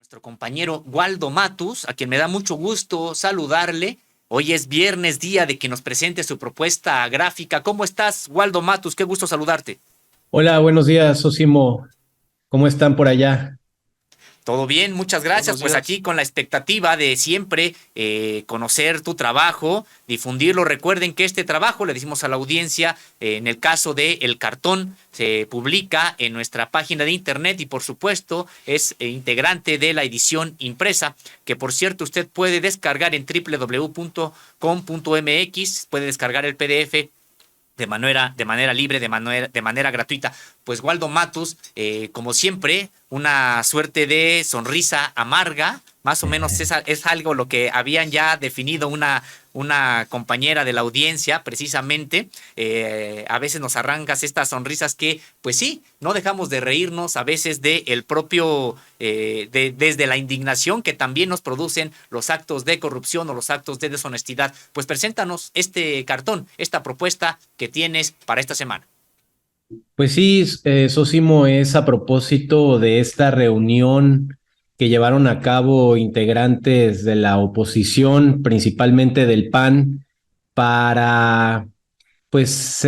nuestro compañero Waldo Matus, a quien me da mucho gusto saludarle. Hoy es viernes, día de que nos presente su propuesta gráfica. ¿Cómo estás, Waldo Matus? Qué gusto saludarte. Hola, buenos días, Sosimo. ¿Cómo están por allá? Todo bien, muchas gracias. Buenos Pues días. aquí con la expectativa de siempre conocer tu trabajo, difundirlo. Recuerden que este trabajo, le decimos a la audiencia, en el caso de El Cartón, se publica en nuestra página de internet y por supuesto es integrante de la edición impresa, que por cierto usted puede descargar en www.com.mx, puede descargar el PDF de manera libre, de manera gratuita. Pues Waldo Matus, como siempre, una suerte de sonrisa amarga, más o menos es algo lo que habían ya definido una compañera de la audiencia, precisamente. A veces nos arrancas estas sonrisas que, pues sí, no dejamos de reírnos, a veces de el propio, desde la indignación que también nos producen los actos de corrupción o los actos de deshonestidad. Pues preséntanos este cartón, esta propuesta que tienes para esta semana. Pues sí, Sosimo, es a propósito de esta reunión que llevaron a cabo integrantes de la oposición, principalmente del PAN, para pues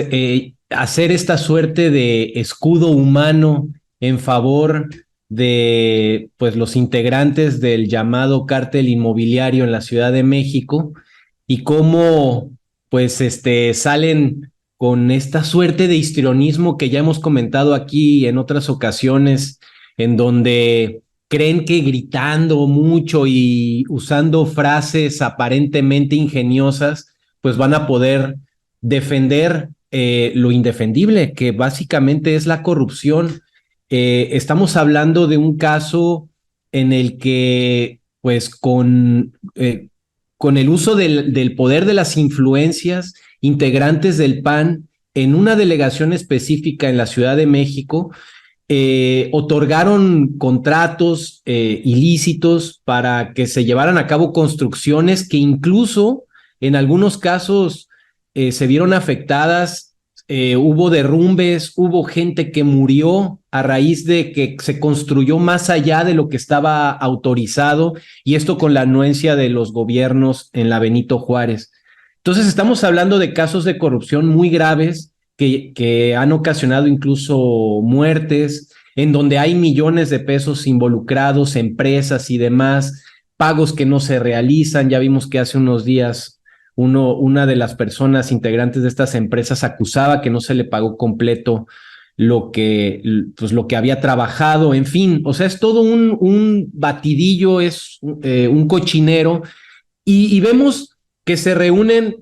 hacer esta suerte de escudo humano en favor de pues los integrantes del llamado cártel inmobiliario en la Ciudad de México y cómo pues salen con esta suerte de histrionismo que ya hemos comentado aquí en otras ocasiones, en donde creen que gritando mucho y usando frases aparentemente ingeniosas, pues van a poder defender lo indefendible, que básicamente es la corrupción. Estamos hablando de un caso en el que, pues, con el uso del poder de las influencias, integrantes del PAN en una delegación específica en la Ciudad de México, otorgaron contratos ilícitos para que se llevaran a cabo construcciones que incluso en algunos casos se vieron afectadas, hubo derrumbes, hubo gente que murió a raíz de que se construyó más allá de lo que estaba autorizado, y esto con la anuencia de los gobiernos en la Benito Juárez. Entonces estamos hablando de casos de corrupción muy graves que han ocasionado incluso muertes, en donde hay millones de pesos involucrados, empresas y demás, pagos que no se realizan. Ya vimos que hace unos días una de las personas integrantes de estas empresas acusaba que no se le pagó completo pues lo que había trabajado, en fin, o sea, es todo un batidillo, es un cochinero, y vemos que se reúnen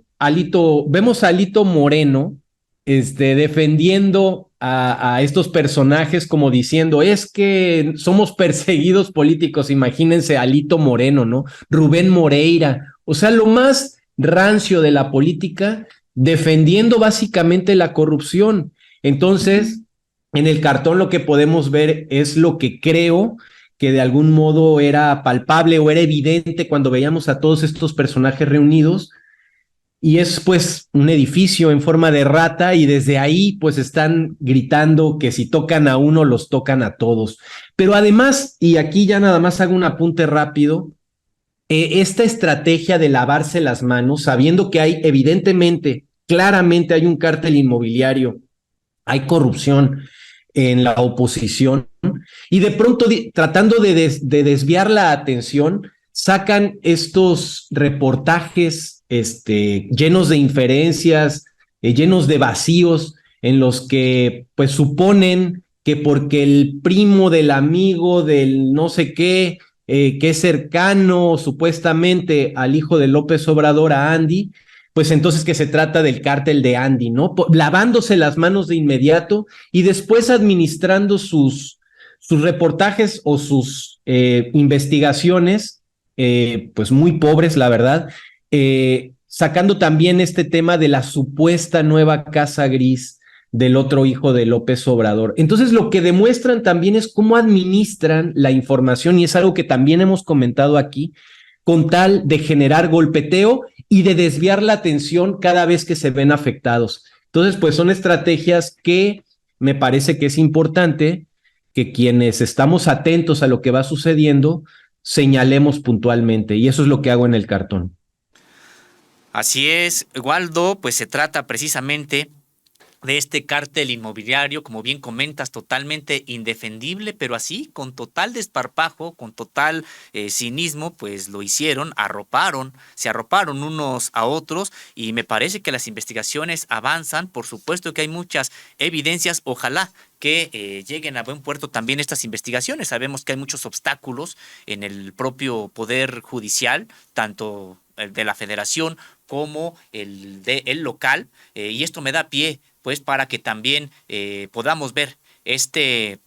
vemos a Alito Moreno defendiendo a estos personajes como diciendo, es que somos perseguidos políticos. Imagínense a Alito Moreno, ¿no? Rubén Moreira, o sea, lo más rancio de la política, defendiendo básicamente la corrupción. Entonces, en el cartón lo que podemos ver es lo que creo que de algún modo era palpable o era evidente cuando veíamos a todos estos personajes reunidos, y es pues un edificio en forma de rata, y desde ahí pues están gritando que si tocan a uno los tocan a todos. Pero además, y aquí ya nada más hago un apunte rápido, esta estrategia de lavarse las manos, sabiendo que hay evidentemente, claramente hay un cártel inmobiliario, hay corrupción en la oposición, y de pronto tratando de desviar la atención, sacan estos reportajes llenos de inferencias, llenos de vacíos, en los que pues suponen que porque el primo del amigo del no sé qué, que es cercano supuestamente al hijo de López Obrador, a Andy, pues entonces que se trata del cártel de Andy, ¿no? Lavándose las manos de inmediato y después administrando sus reportajes o sus investigaciones, pues muy pobres, la verdad, sacando también este tema de la supuesta nueva casa gris del otro hijo de López Obrador. Entonces lo que demuestran también es cómo administran la información, y es algo que también hemos comentado aquí, con tal de generar golpeteo y de desviar la atención cada vez que se ven afectados. Entonces, pues son estrategias que me parece que es importante que quienes estamos atentos a lo que va sucediendo, señalemos puntualmente, y eso es lo que hago en el cartón. Así es, Waldo, pues se trata precisamente de este cártel inmobiliario, como bien comentas, totalmente indefendible, pero así, con total desparpajo, con total cinismo, pues lo hicieron, se arroparon unos a otros, y me parece que las investigaciones avanzan. Por supuesto que hay muchas evidencias, ojalá que lleguen a buen puerto también estas investigaciones. Sabemos que hay muchos obstáculos en el propio Poder Judicial, tanto el de la Federación como el local, y esto me da pie pues para que también podamos ver esta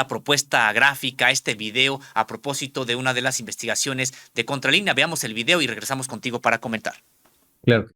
propuesta gráfica, este video a propósito de una de las investigaciones de Contralínea. Veamos el video y regresamos contigo para comentar. Claro.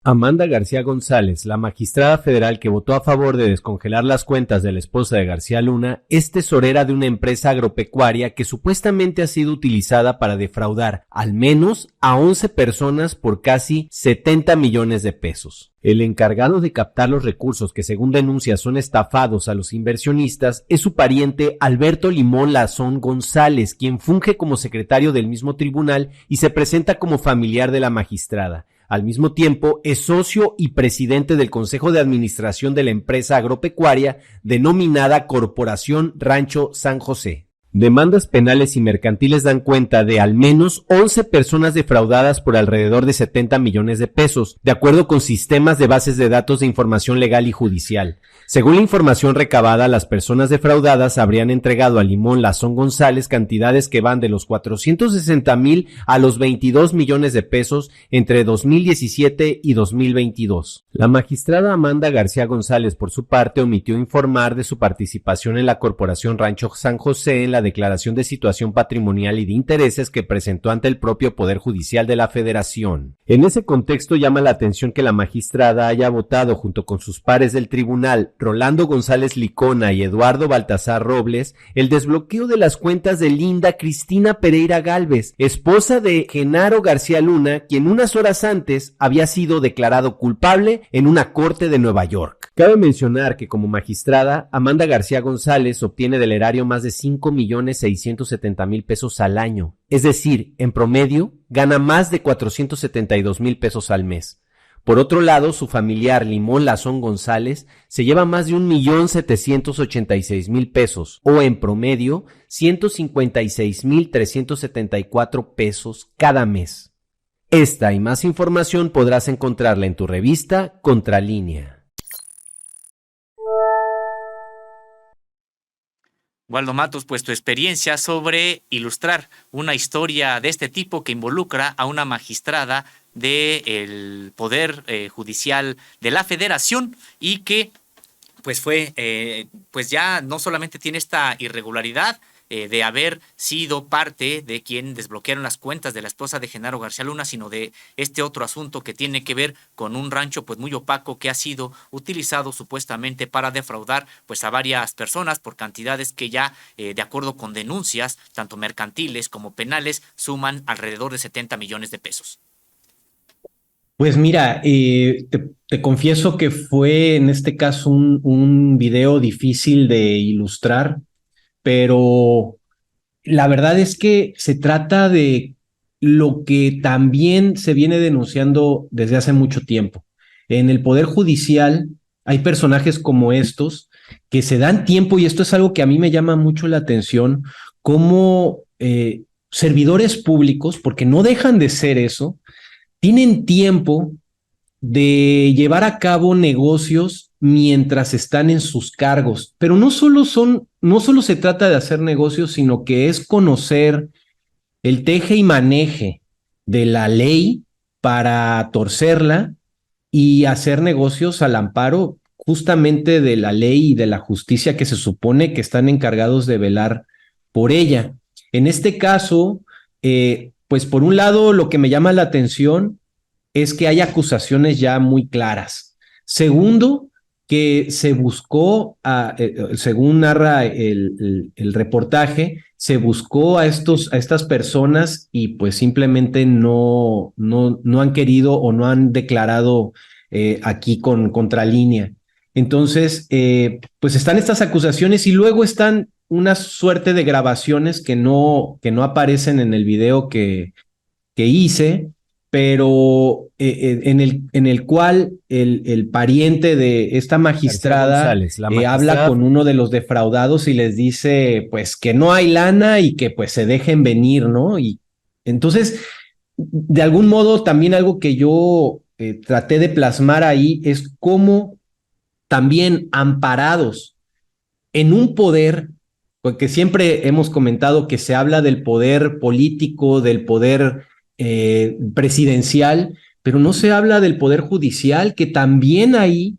Amanda García González, la magistrada federal que votó a favor de descongelar las cuentas de la esposa de García Luna, es tesorera de una empresa agropecuaria que supuestamente ha sido utilizada para defraudar al menos a 11 personas por casi 70 millones de pesos. El encargado de captar los recursos que, según denuncias, son estafados a los inversionistas es su pariente Alberto Limón Lazón González, quien funge como secretario del mismo tribunal y se presenta como familiar de la magistrada. Al mismo tiempo, es socio y presidente del Consejo de Administración de la empresa agropecuaria denominada Corporación Rancho San José. Demandas penales y mercantiles dan cuenta de al menos 11 personas defraudadas por alrededor de 70 millones de pesos, de acuerdo con sistemas de bases de datos de información legal y judicial. Según la información recabada, las personas defraudadas habrían entregado a Limón Lazón González cantidades que van de los 460,000 a los 22 millones de pesos entre 2017 y 2022. La magistrada Amanda García González, por su parte, omitió informar de su participación en la Corporación Rancho San José en la declaración de situación patrimonial y de intereses que presentó ante el propio Poder Judicial de la Federación. En ese contexto llama la atención que la magistrada haya votado junto con sus pares del tribunal, Rolando González Licona y Eduardo Baltasar Robles, el desbloqueo de las cuentas de Linda Cristina Pereira Gálvez, esposa de Genaro García Luna, quien unas horas antes había sido declarado culpable en una corte de Nueva York. Cabe mencionar que como magistrada, Amanda García González obtiene del erario más de 5,670,000 pesos al año, es decir, en promedio, gana más de 472,000 pesos al mes. Por otro lado, su familiar Limón Lazón González se lleva más de 1,786,000 pesos, o en promedio 156,374 pesos cada mes. Esta y más información podrás encontrarla en tu revista Contralínea. Waldo Matos, pues tu experiencia sobre ilustrar una historia de este tipo que involucra a una magistrada del Poder Judicial de la Federación y que pues pues ya no solamente tiene esta irregularidad de haber sido parte de quien desbloquearon las cuentas de la esposa de Genaro García Luna, sino de este otro asunto que tiene que ver con un rancho pues muy opaco que ha sido utilizado supuestamente para defraudar pues a varias personas por cantidades que ya de acuerdo con denuncias tanto mercantiles como penales suman alrededor de 70 millones de pesos. Pues mira, te confieso que fue en este caso un video difícil de ilustrar, pero la verdad es que se trata de lo que también se viene denunciando desde hace mucho tiempo. En el Poder Judicial hay personajes como estos que se dan tiempo, y esto es algo que a mí me llama mucho la atención, como servidores públicos, porque no dejan de ser eso, tienen tiempo de llevar a cabo negocios mientras están en sus cargos. Pero no solo se trata de hacer negocios, sino que es conocer el teje y maneje de la ley para torcerla y hacer negocios al amparo justamente de la ley y de la justicia que se supone que están encargados de velar por ella. En este caso, pues por un lado, lo que me llama la atención es que hay acusaciones ya muy claras. Segundo, que se buscó, según narra el reportaje, se buscó a estas personas y pues simplemente no han querido o no han declarado aquí con Contralínea. Entonces, pues están estas acusaciones y luego están una suerte de grabaciones que no aparecen en el video que hice, pero en el cual el pariente de esta García magistrada González, la habla magistrada. con uno de los defraudados y les dice pues que no hay lana y que pues se dejen venir, ¿no? Y entonces, de algún modo, también algo que yo traté de plasmar ahí es cómo también amparados en un poder, porque siempre hemos comentado que se habla del poder político, del poder presidencial, pero no se habla del poder judicial, que también ahí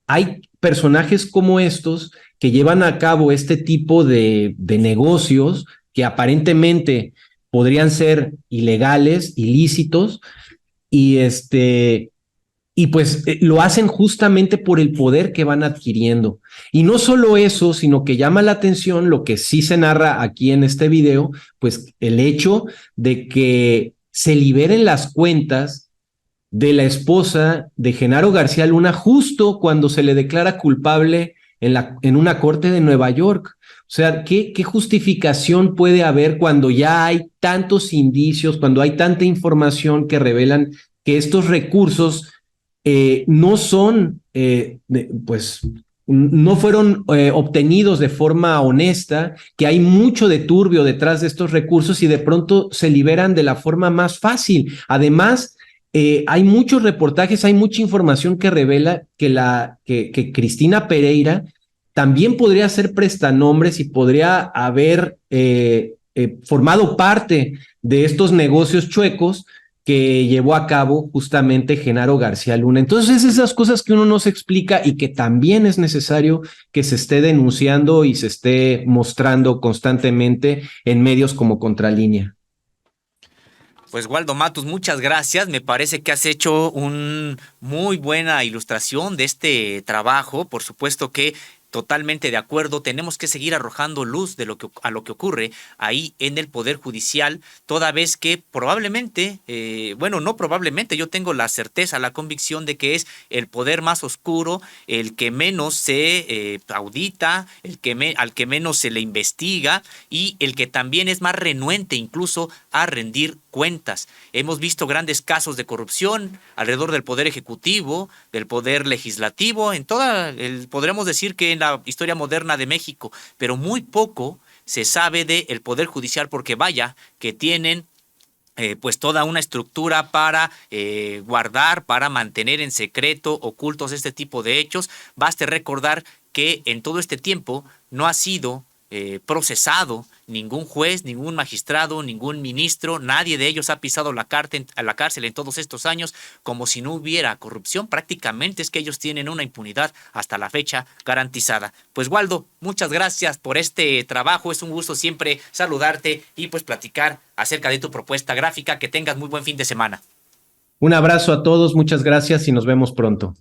hay personajes como estos que llevan a cabo este tipo de negocios que aparentemente podrían ser ilegales, ilícitos, y y pues lo hacen justamente por el poder que van adquiriendo. Y no solo eso, sino que llama la atención lo que sí se narra aquí en este video, pues el hecho de que se liberen las cuentas de la esposa de Genaro García Luna justo cuando se le declara culpable en una corte de Nueva York. O sea, ¿qué justificación puede haber cuando ya hay tantos indicios, cuando hay tanta información que revelan que estos recursos no son, pues, no fueron obtenidos de forma honesta, que hay mucho de turbio detrás de estos recursos y de pronto se liberan de la forma más fácil? Además, hay muchos reportajes, hay mucha información que revela que Cristina Pereira también podría ser prestanombres y podría haber formado parte de estos negocios chuecos que llevó a cabo justamente Genaro García Luna. Entonces, esas cosas que uno no se explica y que también es necesario que se esté denunciando y se esté mostrando constantemente en medios como Contralínea. Pues Waldo Matus, muchas gracias. Me parece que has hecho una muy buena ilustración de este trabajo. Por supuesto que totalmente de acuerdo. Tenemos que seguir arrojando luz de a lo que ocurre ahí en el Poder Judicial, toda vez que probablemente, bueno, no probablemente, yo tengo la certeza, la convicción de que es el poder más oscuro, el que menos se audita, al que menos se le investiga y el que también es más renuente incluso a rendir cuentas. Hemos visto grandes casos de corrupción alrededor del poder ejecutivo, del poder legislativo, podremos decir que en la historia moderna de México, pero muy poco se sabe del poder judicial porque vaya que tienen pues toda una estructura para guardar, para mantener en secreto, ocultos este tipo de hechos. Baste recordar que en todo este tiempo no ha sido procesado ningún juez, ningún magistrado, ningún ministro, nadie de ellos ha pisado la cárcel en todos estos años como si no hubiera corrupción. Prácticamente es que ellos tienen una impunidad hasta la fecha garantizada. Pues Waldo, muchas gracias por este trabajo, es un gusto siempre saludarte y pues platicar acerca de tu propuesta gráfica. Que tengas muy buen fin de semana. Un abrazo a todos, muchas gracias y nos vemos pronto.